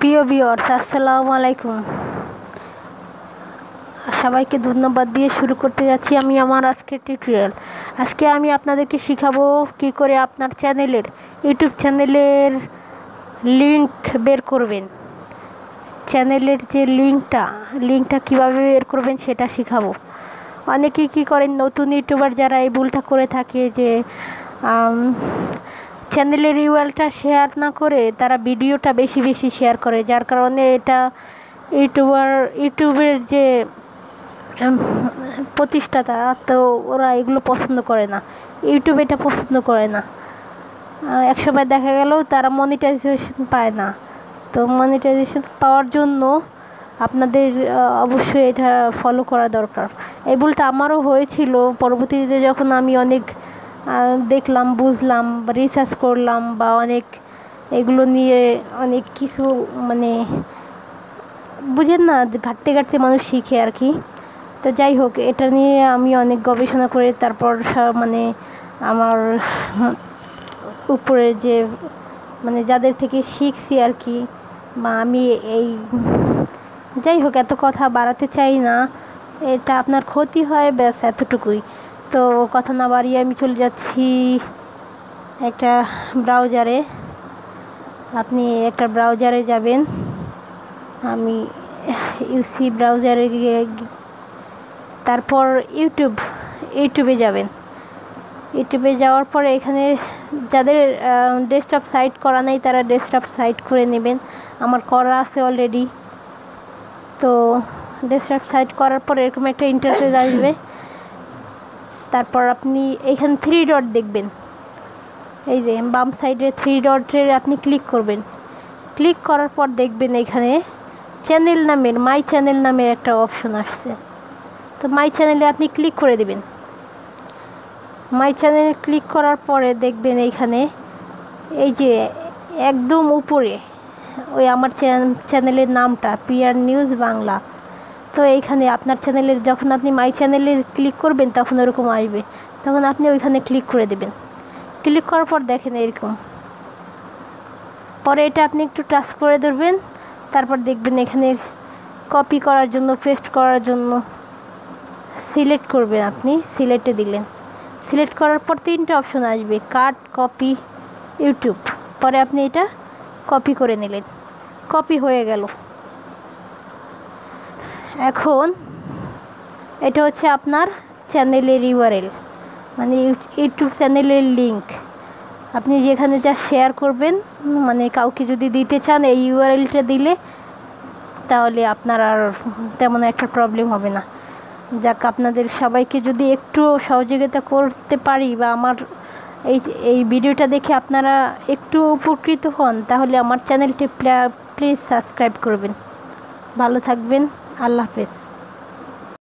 প্রিয় ভিউয়ার্স, আসসালামু আলাইকুম। সবাইকে ধন্যবাদ দিয়ে শুরু করতে যাচ্ছি আমি আমার আজকের টিউটোরিয়াল। আজকে আমি আপনাদেরকে শেখাবো কি করে আপনার ইউটিউব চ্যানেলের লিংক বের করবেন। চ্যানেলের যে লিংকটা কিভাবে বের করবেন সেটা শেখাবো। অনেকেই কী করেন, নতুন ইউটিউবার যারা এই ভুলটা করে থাকে যে চ্যানেলের ইউআরএলটা শেয়ার না করে তারা ভিডিওটা বেশি শেয়ার করে, যার কারণে এটা ইউটিউবের যে প্রতিষ্ঠাতা, তো ওরা এগুলো পছন্দ করে না, ইউটিউব এটা পছন্দ করে না। একসময় দেখা গেল তারা মনিটাইজেশন পায় না। তো মনিটাইজেশন পাওয়ার জন্য আপনাদের অবশ্যই এটা ফলো করা দরকার। এই ভুলটা আমারও হয়েছিল। পরবর্তীতে যখন আমি অনেক দেখলাম, বুঝলাম, রিসার্চ করলাম বা অনেক এগুলো নিয়ে অনেক কিছু বুঝেন না, ঘাটতে মানুষ শিখে আর কি। তো যাই হোক, এটা নিয়ে আমি অনেক গবেষণা করে তারপর আমার উপরে যে যাদের থেকে শিখছি আর কি, বা আমি যাই হোক, এত কথা বাড়াতে চাই না, এটা আপনার ক্ষতি হয়, ব্যাস এতটুকুই। তো কথা না বাড়িয়ে আমি চলে যাচ্ছি একটা ব্রাউজারে। আপনি একটা ব্রাউজারে যাবেন। আমি ইউসি ব্রাউজারে গিয়ে তারপর ইউটিউবে যাবেন। ইউটিউবে যাওয়ার পরে এখানে যাদের ডেস্কটপ সাইট করা নেই তারা ডেস্কটপ সাইট করে নেবেন। আমার করা আছে অলরেডি। তো ডেস্কটপ সাইট করার পর এরকম একটা ইন্টারফেস আসবে। তারপর আপনি এখানে 3 ডট দেখবেন, এই যে বাম সাইডে 3 ডটের আপনি ক্লিক করবেন। ক্লিক করার পর দেখবেন এখানে মাই চ্যানেল নামের একটা অপশন আসছে। তো মাই চ্যানেলে আপনি ক্লিক করে দেবেন। মাই চ্যানেলে ক্লিক করার পরে দেখবেন এইখানে এই যে একদম উপরে ওই আমার চ্যানেলের নামটা পিআর নিউজ বাংলা। তো এইখানে আপনার চ্যানেলের যখন আপনি মাই চ্যানেলে ক্লিক করবেন তখন ওরকম আসবে, তখন আপনি ওইখানে ক্লিক করে দেবেন। ক্লিক করার পর দেখেন এরকম, পরে এটা আপনি একটু টাচ করে ধরবেন। তারপর দেখবেন এখানে কপি করার জন্য, পেস্ট করার জন্য সিলেক্ট করবেন। আপনি সিলেক্টে দিলেন। সিলেক্ট করার পর 3টে অপশন আসবে, কাট, কপি, ইউটিউব। পরে আপনি এটা কপি করে নিলেন, কপি হয়ে গেল। এখন এটা হচ্ছে আপনার চ্যানেলের ইউআরএল, ইউটিউব চ্যানেলের লিংক। আপনি যেখানে যা শেয়ার করবেন, কাউকে যদি দিতে চান এই ইউআরএলটা দিলে তাহলে আপনার আর তেমন একটা প্রবলেম হবে না। যাক, আপনাদের সবাইকে যদি একটু সহযোগিতা করতে পারি বা আমার এই ভিডিওটা দেখে আপনারা একটু উপকৃত হন, তাহলে আমার চ্যানেলটি প্লিজ সাবস্ক্রাইব করবেন। ভালো থাকবেন। আল্লাহ হাফেজ।